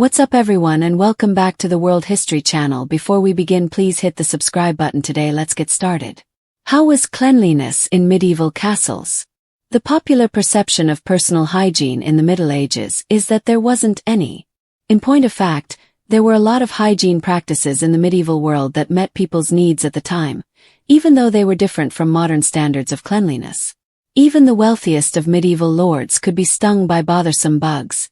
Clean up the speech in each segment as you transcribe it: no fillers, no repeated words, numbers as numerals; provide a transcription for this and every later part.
What's up everyone and welcome back to the World History channel. Before we begin, please hit the subscribe button today. Let's get started. How was cleanliness in medieval castles? The popular perception of personal hygiene in the Middle Ages is that there wasn't any. In point of fact, there were a lot of hygiene practices in the medieval world that met people's needs at the time, even though they were different from modern standards of cleanliness. Even the wealthiest of medieval lords could be stung by bothersome bugs,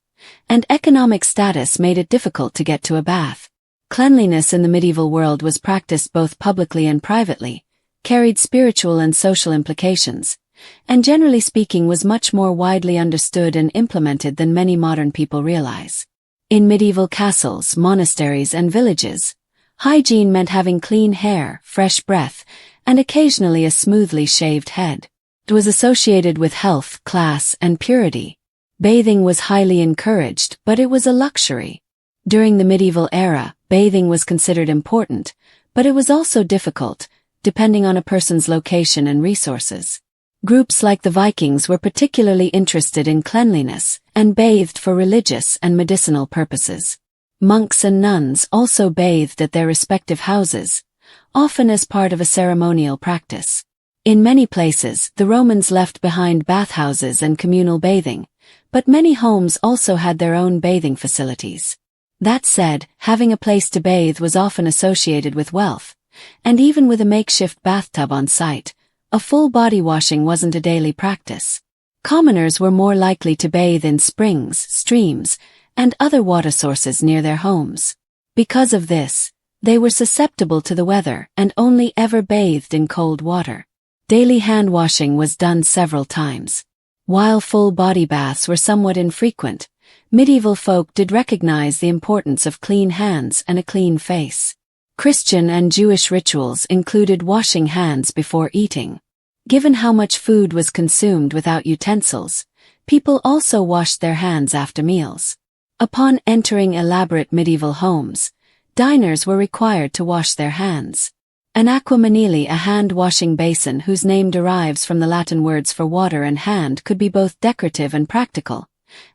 and economic status made it difficult to get to a bath. Cleanliness in the medieval world was practiced both publicly and privately, carried spiritual and social implications, and generally speaking was much more widely understood and implemented than many modern people realize. In medieval castles, monasteries, and villages, hygiene meant having clean hair, fresh breath, and occasionally a smoothly shaved head. It was associated with health, class, and purity. Bathing was highly encouraged, but it was a luxury. During the medieval era, bathing was considered important, but it was also difficult, depending on a person's location and resources. Groups like the Vikings were particularly interested in cleanliness and bathed for religious and medicinal purposes. Monks and nuns also bathed at their respective houses, often as part of a ceremonial practice. In many places, the Romans left behind bathhouses and communal bathing, but many homes also had their own bathing facilities. That said, having a place to bathe was often associated with wealth, and even with a makeshift bathtub on site, a full body washing wasn't a daily practice. Commoners were more likely to bathe in springs, streams, and other water sources near their homes. Because of this, they were susceptible to the weather and only ever bathed in cold water. Daily hand washing was done several times. While full body baths were somewhat infrequent, medieval folk did recognize the importance of clean hands and a clean face. Christian and Jewish rituals included washing hands before eating. Given how much food was consumed without utensils, people also washed their hands after meals. Upon entering elaborate medieval homes, diners were required to wash their hands. An aquamanile, a hand-washing basin whose name derives from the Latin words for water and hand, could be both decorative and practical,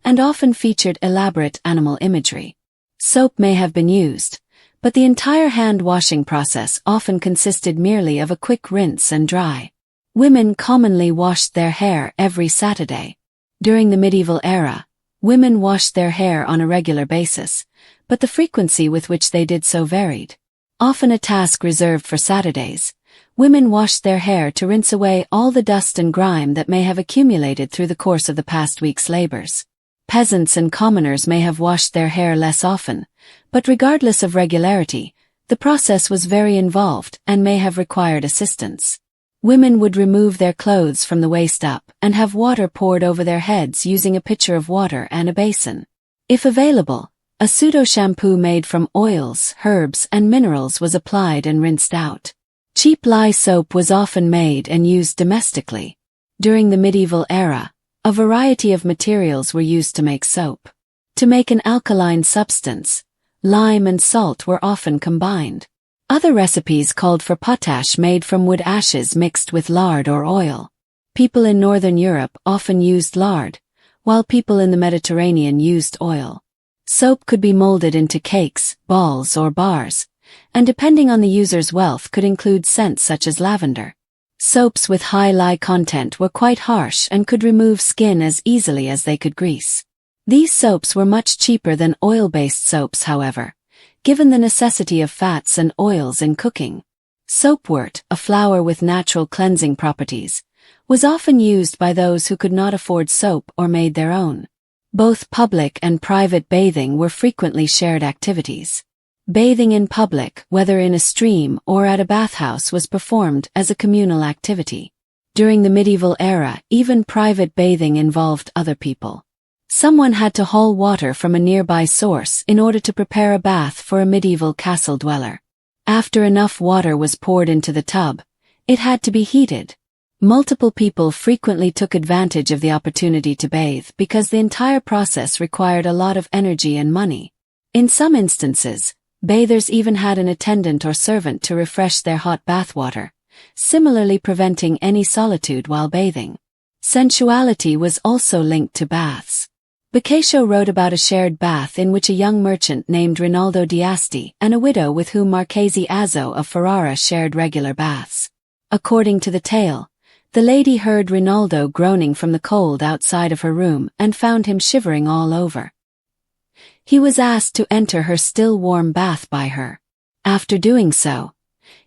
and often featured elaborate animal imagery. Soap may have been used, but the entire hand-washing process often consisted merely of a quick rinse and dry. Women commonly washed their hair every Saturday. During the medieval era, women washed their hair on a regular basis, but the frequency with which they did so varied. Often a task reserved for Saturdays, women washed their hair to rinse away all the dust and grime that may have accumulated through the course of the past week's labors. Peasants and commoners may have washed their hair less often, but regardless of regularity, the process was very involved and may have required assistance. Women would remove their clothes from the waist up and have water poured over their heads using a pitcher of water and a basin. If available, a pseudo-shampoo made from oils, herbs, and minerals was applied and rinsed out. Cheap lye soap was often made and used domestically. During the medieval era, a variety of materials were used to make soap. To make an alkaline substance, lime and salt were often combined. Other recipes called for potash made from wood ashes mixed with lard or oil. People in Northern Europe often used lard, while people in the Mediterranean used oil. Soap could be molded into cakes, balls, or bars, and depending on the user's wealth could include scents such as lavender. Soaps with high lye content were quite harsh and could remove skin as easily as they could grease. These soaps were much cheaper than oil-based soaps, however, given the necessity of fats and oils in cooking. Soapwort, a flower with natural cleansing properties, was often used by those who could not afford soap or made their own. Both public and private bathing were frequently shared activities. Bathing in public, whether in a stream or at a bathhouse, was performed as a communal activity. During the medieval era, even private bathing involved other people. Someone had to haul water from a nearby source in order to prepare a bath for a medieval castle dweller. After enough water was poured into the tub, it had to be heated. Multiple people frequently took advantage of the opportunity to bathe because the entire process required a lot of energy and money. In some instances, bathers even had an attendant or servant to refresh their hot bath water, similarly preventing any solitude while bathing. Sensuality was also linked to baths. Boccaccio wrote about a shared bath in which a young merchant named Rinaldo d'Asti and a widow with whom Marchese Azzo of Ferrara shared regular baths. According to the tale, the lady heard Rinaldo groaning from the cold outside of her room and found him shivering all over. He was asked to enter her still warm bath by her. After doing so,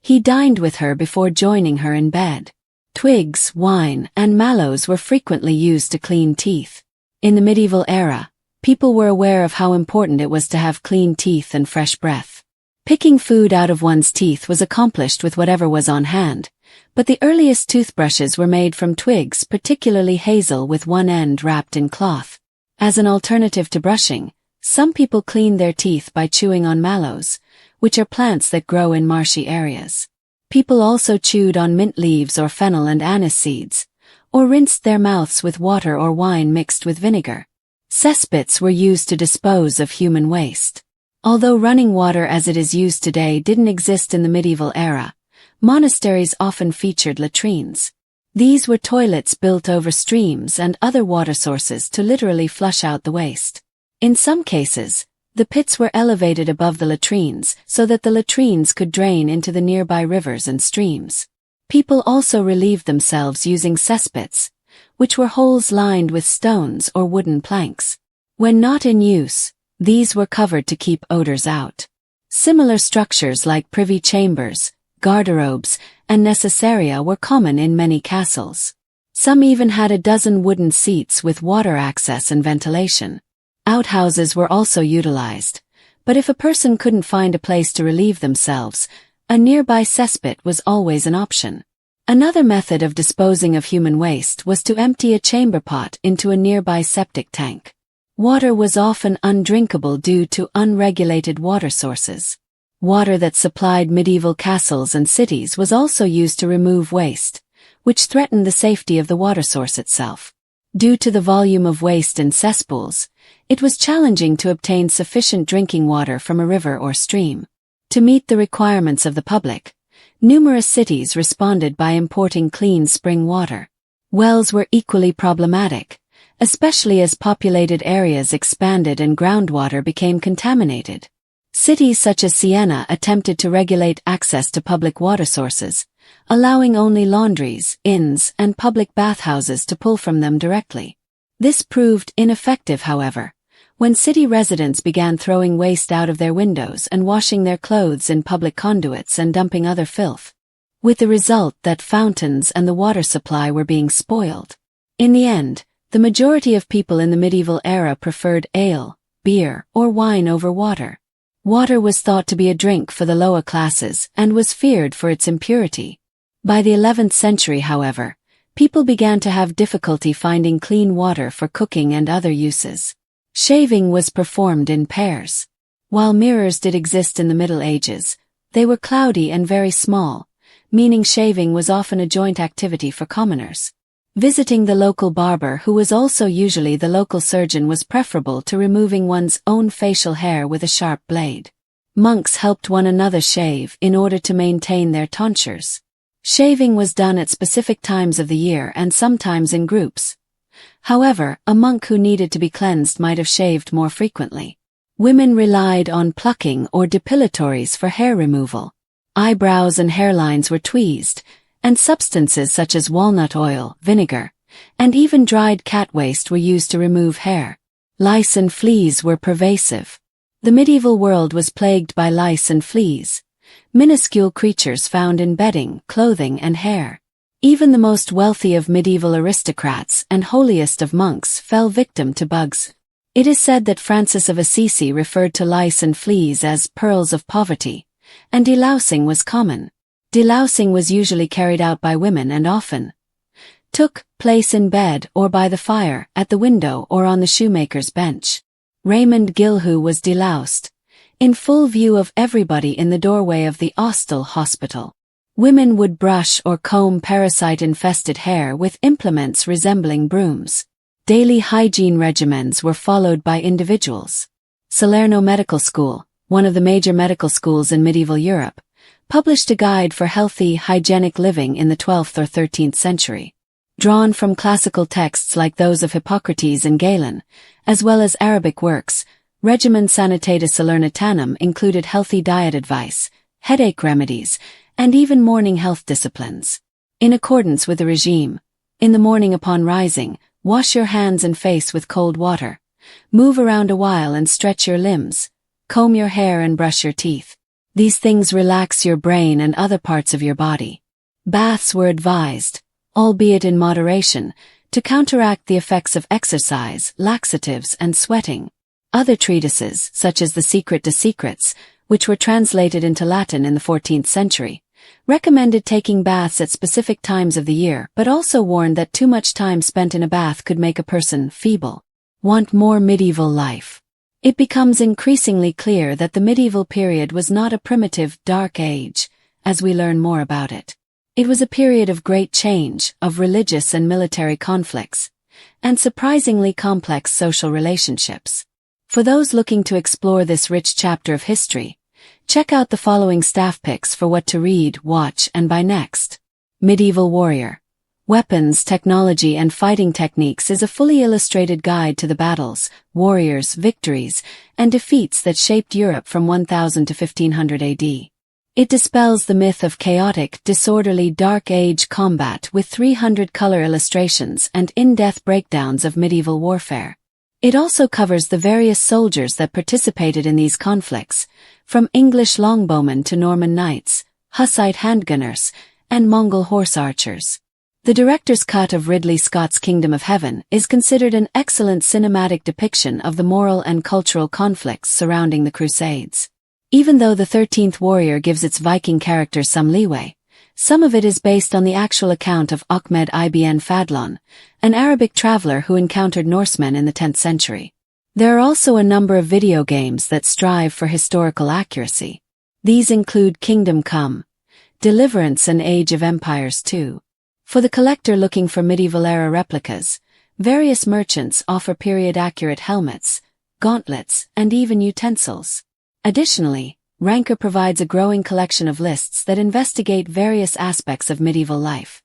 he dined with her before joining her in bed. Twigs, wine, and mallows were frequently used to clean teeth. In the medieval era, people were aware of how important it was to have clean teeth and fresh breath. Picking food out of one's teeth was accomplished with whatever was on hand, but the earliest toothbrushes were made from twigs, particularly hazel, with one end wrapped in cloth. As an alternative to brushing, some people cleaned their teeth by chewing on mallows, which are plants that grow in marshy areas. People also chewed on mint leaves or fennel and anise seeds, or rinsed their mouths with water or wine mixed with vinegar. Cesspits were used to dispose of human waste. Although running water as it is used today didn't exist in the medieval era, monasteries often featured latrines. These were toilets built over streams and other water sources to literally flush out the waste. In some cases, the pits were elevated above the latrines so that the latrines could drain into the nearby rivers and streams. People also relieved themselves using cesspits, which were holes lined with stones or wooden planks. When not in use, these were covered to keep odors out. Similar structures like privy chambers, garderobes, and necessaria were common in many castles. Some even had a dozen wooden seats with water access and ventilation. Outhouses were also utilized, but if a person couldn't find a place to relieve themselves, a nearby cesspit was always an option. Another method of disposing of human waste was to empty a chamber pot into a nearby septic tank. Water was often undrinkable due to unregulated water sources. Water that supplied medieval castles and cities was also used to remove waste, which threatened the safety of the water source itself. Due to the volume of waste in cesspools, it was challenging to obtain sufficient drinking water from a river or stream. To meet the requirements of the public, numerous cities responded by importing clean spring water. Wells were equally problematic, especially as populated areas expanded and groundwater became contaminated. Cities such as Siena attempted to regulate access to public water sources, allowing only laundries, inns, and public bathhouses to pull from them directly. This proved ineffective, however, when city residents began throwing waste out of their windows and washing their clothes in public conduits and dumping other filth, with the result that fountains and the water supply were being spoiled. In the end, the majority of people in the medieval era preferred ale, beer, or wine over water. Water was thought to be a drink for the lower classes and was feared for its impurity. By the 11th century, however, people began to have difficulty finding clean water for cooking and other uses. Shaving was performed in pairs. While mirrors did exist in the Middle Ages, they were cloudy and very small, meaning shaving was often a joint activity for commoners. Visiting the local barber, who was also usually the local surgeon, was preferable to removing one's own facial hair with a sharp blade. Monks helped one another shave in order to maintain their tonsures. Shaving was done at specific times of the year and sometimes in groups. However, a monk who needed to be cleansed might have shaved more frequently. Women relied on plucking or depilatories for hair removal. Eyebrows and hairlines were tweezed, and substances such as walnut oil, vinegar, and even dried cat waste were used to remove hair. Lice and fleas were pervasive. The medieval world was plagued by lice and fleas, minuscule creatures found in bedding, clothing, and hair. Even the most wealthy of medieval aristocrats and holiest of monks fell victim to bugs. It is said that Francis of Assisi referred to lice and fleas as pearls of poverty, and delousing was common. Delousing was usually carried out by women and often took place in bed or by the fire, at the window, or on the shoemaker's bench. Raymond Gilhou was deloused, in full view of everybody, in the doorway of the Austell Hospital. Women would brush or comb parasite-infested hair with implements resembling brooms. Daily hygiene regimens were followed by individuals. Salerno Medical School, one of the major medical schools in medieval Europe, published a guide for healthy, hygienic living in the 12th or 13th century. Drawn from classical texts like those of Hippocrates and Galen, as well as Arabic works, Regimen Sanitatis Salernitanum included healthy diet advice, headache remedies, and even morning health disciplines. In accordance with the regime, in the morning upon rising, wash your hands and face with cold water. Move around a while and stretch your limbs. Comb your hair and brush your teeth. These things relax your brain and other parts of your body. Baths were advised, albeit in moderation, to counteract the effects of exercise, laxatives, and sweating. Other treatises, such as The Secret to Secrets, which were translated into Latin in the 14th century, recommended taking baths at specific times of the year but also warned that too much time spent in a bath could make a person feeble. Want more medieval life? It becomes increasingly clear that the medieval period was not a primitive, dark age, as we learn more about it. It was a period of great change, of religious and military conflicts, and surprisingly complex social relationships. For those looking to explore this rich chapter of history, check out the following staff picks for what to read, watch, and buy next. Medieval Warrior. Weapons, Technology, and Fighting Techniques is a fully illustrated guide to the battles, warriors, victories, and defeats that shaped Europe from 1000 to 1500 AD. It dispels the myth of chaotic, disorderly Dark Age combat with 300 color illustrations and in-depth breakdowns of medieval warfare. It also covers the various soldiers that participated in these conflicts, from English longbowmen to Norman knights, Hussite handgunners, and Mongol horse archers. The director's cut of Ridley Scott's Kingdom of Heaven is considered an excellent cinematic depiction of the moral and cultural conflicts surrounding the Crusades. Even though the 13th Warrior gives its Viking characters some leeway, some of it is based on the actual account of Ahmed ibn Fadlan, an Arabic traveler who encountered Norsemen in the 10th century. There are also a number of video games that strive for historical accuracy. These include Kingdom Come, Deliverance, and Age of Empires 2. For the collector looking for medieval-era replicas, various merchants offer period-accurate helmets, gauntlets, and even utensils. Additionally, Ranker provides a growing collection of lists that investigate various aspects of medieval life.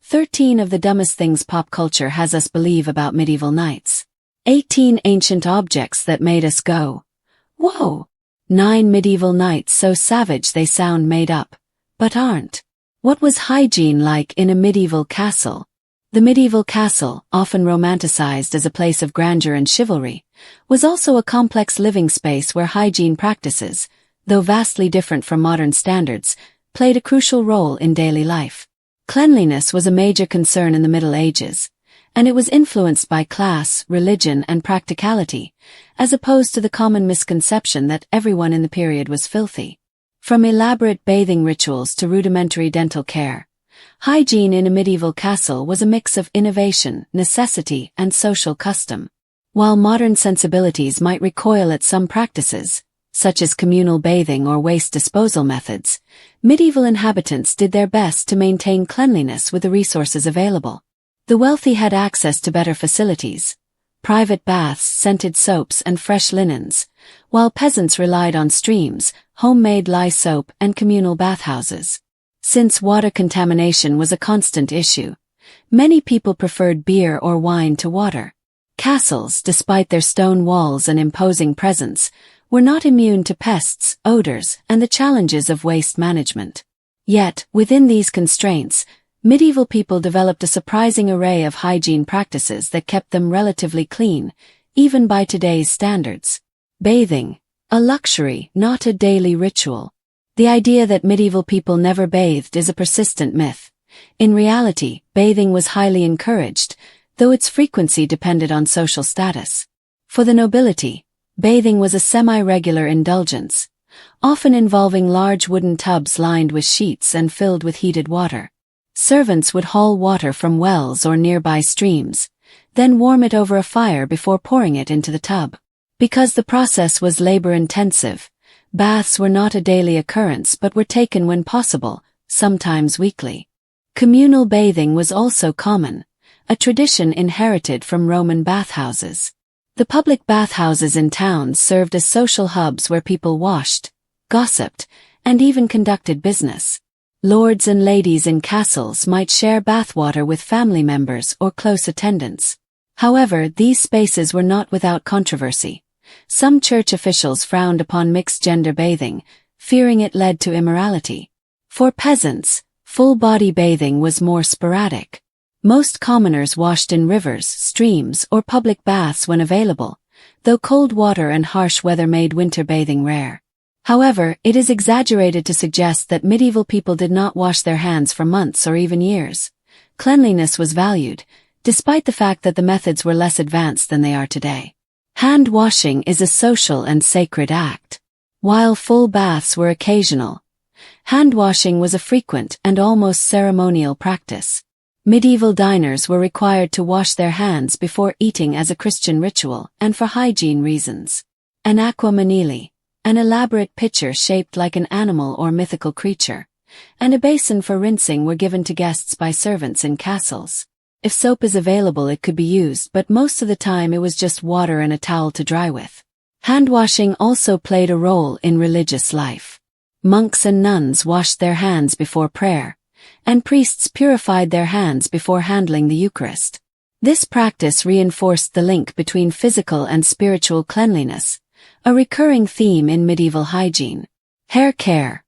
13 of the dumbest things pop culture has us believe about medieval knights. 18 ancient objects that made us go, whoa! 9 medieval knights so savage they sound made up, but aren't. What was hygiene like in a medieval castle? The medieval castle, often romanticized as a place of grandeur and chivalry, was also a complex living space where hygiene practices, though vastly different from modern standards, played a crucial role in daily life. Cleanliness was a major concern in the Middle Ages, and it was influenced by class, religion, and practicality, as opposed to the common misconception that everyone in the period was filthy. From elaborate bathing rituals to rudimentary dental care, hygiene in a medieval castle was a mix of innovation, necessity, and social custom. While modern sensibilities might recoil at some practices, such as communal bathing or waste disposal methods, medieval inhabitants did their best to maintain cleanliness with the resources available. The wealthy had access to better facilities, private baths, scented soaps, and fresh linens, while peasants relied on streams, homemade lye soap, and communal bathhouses. Since water contamination was a constant issue, many people preferred beer or wine to water. Castles, despite their stone walls and imposing presence, were not immune to pests, odors, and the challenges of waste management. Yet, within these constraints, medieval people developed a surprising array of hygiene practices that kept them relatively clean, even by today's standards. Bathing, a luxury, not a daily ritual. The idea that medieval people never bathed is a persistent myth. In reality, bathing was highly encouraged, though its frequency depended on social status. For the nobility, bathing was a semi-regular indulgence, often involving large wooden tubs lined with sheets and filled with heated water. Servants would haul water from wells or nearby streams, then warm it over a fire before pouring it into the tub. Because the process was labor-intensive, baths were not a daily occurrence but were taken when possible, sometimes weekly. Communal bathing was also common, a tradition inherited from Roman bathhouses. The public bathhouses in towns served as social hubs where people washed, gossiped, and even conducted business. Lords and ladies in castles might share bathwater with family members or close attendants. However, these spaces were not without controversy. Some church officials frowned upon mixed-gender bathing, fearing it led to immorality. For peasants, full-body bathing was more sporadic. Most commoners washed in rivers, streams, or public baths when available, though cold water and harsh weather made winter bathing rare. However, it is exaggerated to suggest that medieval people did not wash their hands for months or even years. Cleanliness was valued, despite the fact that the methods were less advanced than they are today. Hand washing is a social and sacred act. While full baths were occasional, hand washing was a frequent and almost ceremonial practice. Medieval diners were required to wash their hands before eating as a Christian ritual and for hygiene reasons. An aqua manili, an elaborate pitcher shaped like an animal or mythical creature, and a basin for rinsing were given to guests by servants in castles. If soap is available, it could be used, but most of the time it was just water and a towel to dry with. Hand washing also played a role in religious life. Monks and nuns washed their hands before prayer, and priests purified their hands before handling the Eucharist. This practice reinforced the link between physical and spiritual cleanliness, a recurring theme in medieval hygiene. Hair care,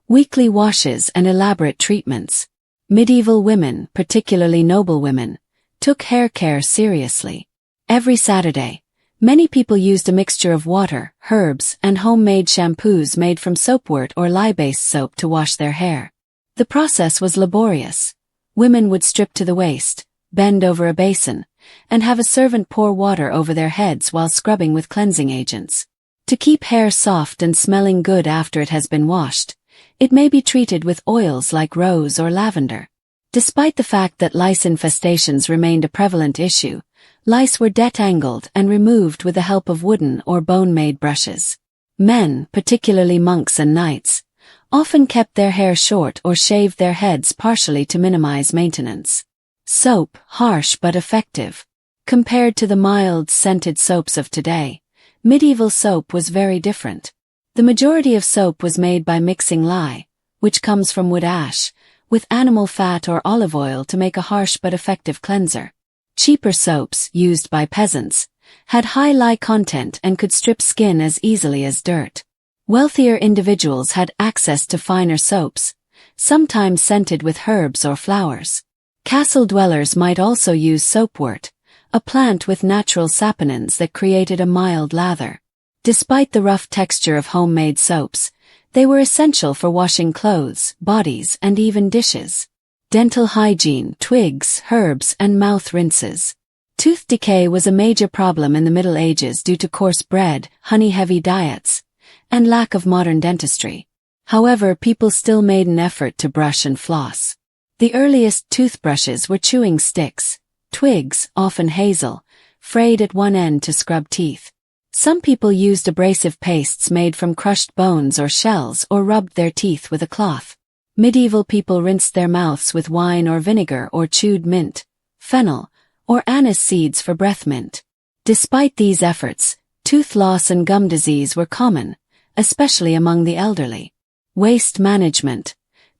weekly washes and elaborate treatments. Medieval women, particularly noblewomen, took hair care seriously. Every Saturday, many people used a mixture of water, herbs, and homemade shampoos made from soapwort or lye-based soap to wash their hair. The process was laborious. Women would strip to the waist, bend over a basin, and have a servant pour water over their heads while scrubbing with cleansing agents. To keep hair soft and smelling good after it has been washed, it may be treated with oils like rose or lavender. Despite the fact that lice infestations remained a prevalent issue, lice were detangled and removed with the help of wooden or bone-made brushes. Men, particularly monks and knights, often kept their hair short or shaved their heads partially to minimize maintenance. Soap, harsh but effective. Compared to the mild, scented soaps of today, medieval soap was very different. The majority of soap was made by mixing lye, which comes from wood ash, with animal fat or olive oil to make a harsh but effective cleanser. Cheaper soaps, used by peasants, had high lye content and could strip skin as easily as dirt. Wealthier individuals had access to finer soaps, sometimes scented with herbs or flowers. Castle dwellers might also use soapwort, a plant with natural saponins that created a mild lather. Despite the rough texture of homemade soaps, they were essential for washing clothes, bodies, and even dishes. Dental hygiene, twigs, herbs, and mouth rinses. Tooth decay was a major problem in the Middle Ages due to coarse bread, honey-heavy diets, and lack of modern dentistry. However, people still made an effort to brush and floss. The earliest toothbrushes were chewing sticks, twigs, often hazel, frayed at one end to scrub teeth. Some people used abrasive pastes made from crushed bones or shells or rubbed their teeth with a cloth. Medieval people rinsed their mouths with wine or vinegar or chewed mint, fennel, or anise seeds for breath mint. Despite these efforts, tooth loss and gum disease were common, especially among the elderly. Waste management,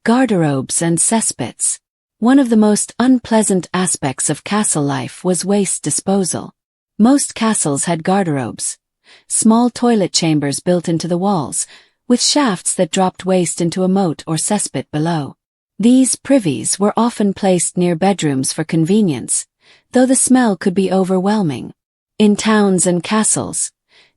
garderobes and cesspits. One of the most unpleasant aspects of castle life was waste disposal. Most castles had garderobes, small toilet chambers built into the walls, with shafts that dropped waste into a moat or cesspit below. These privies were often placed near bedrooms for convenience, though the smell could be overwhelming. In towns and castles,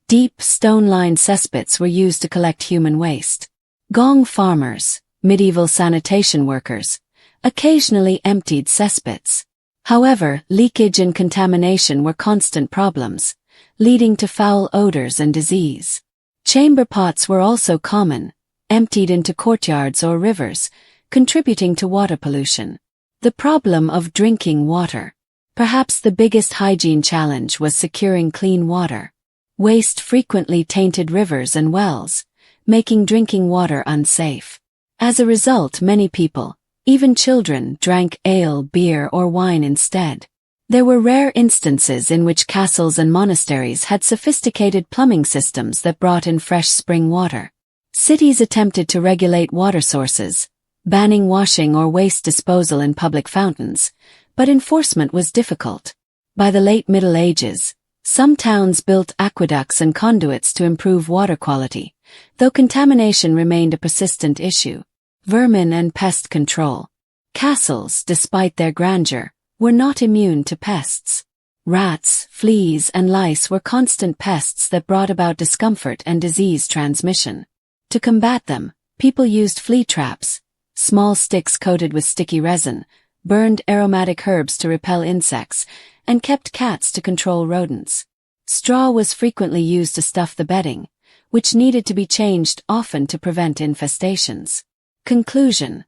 deep, stone-lined cesspits were used to collect human waste. Gong farmers, medieval sanitation workers, occasionally emptied cesspits. However, leakage and contamination were constant problems, leading to foul odors and disease. Chamber pots were also common, emptied into courtyards or rivers, contributing to water pollution. The problem of drinking water. Perhaps the biggest hygiene challenge was securing clean water. Waste frequently tainted rivers and wells, making drinking water unsafe. As a result, many people, even children, drank ale, beer, or wine instead. There were rare instances in which castles and monasteries had sophisticated plumbing systems that brought in fresh spring water. Cities attempted to regulate water sources, banning washing or waste disposal in public fountains, but enforcement was difficult. By the late Middle Ages, some towns built aqueducts and conduits to improve water quality, though contamination remained a persistent issue. Vermin and pest control. Castles, despite their grandeur, were not immune to pests. Rats, fleas, and lice were constant pests that brought about discomfort and disease transmission. To combat them, people used flea traps, small sticks coated with sticky resin, burned aromatic herbs to repel insects, and kept cats to control rodents. Straw was frequently used to stuff the bedding, which needed to be changed often to prevent infestations. Conclusion: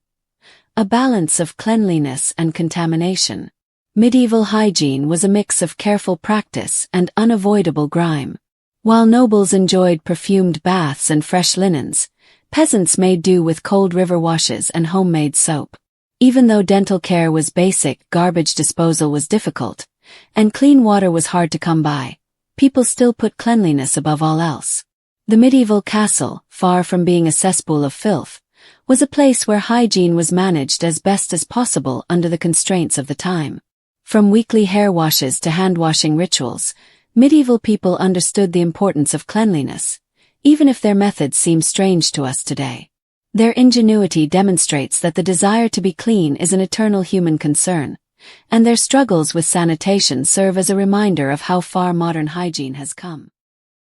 a balance of cleanliness and contamination. Medieval hygiene was a mix of careful practice and unavoidable grime. While nobles enjoyed perfumed baths and fresh linens, peasants made do with cold river washes and homemade soap. Even though dental care was basic, garbage disposal was difficult, and clean water was hard to come by, people still put cleanliness above all else. The medieval castle, far from being a cesspool of filth, was a place where hygiene was managed as best as possible under the constraints of the time. From weekly hair washes to hand-washing rituals, medieval people understood the importance of cleanliness, even if their methods seem strange to us today. Their ingenuity demonstrates that the desire to be clean is an eternal human concern, and their struggles with sanitation serve as a reminder of how far modern hygiene has come.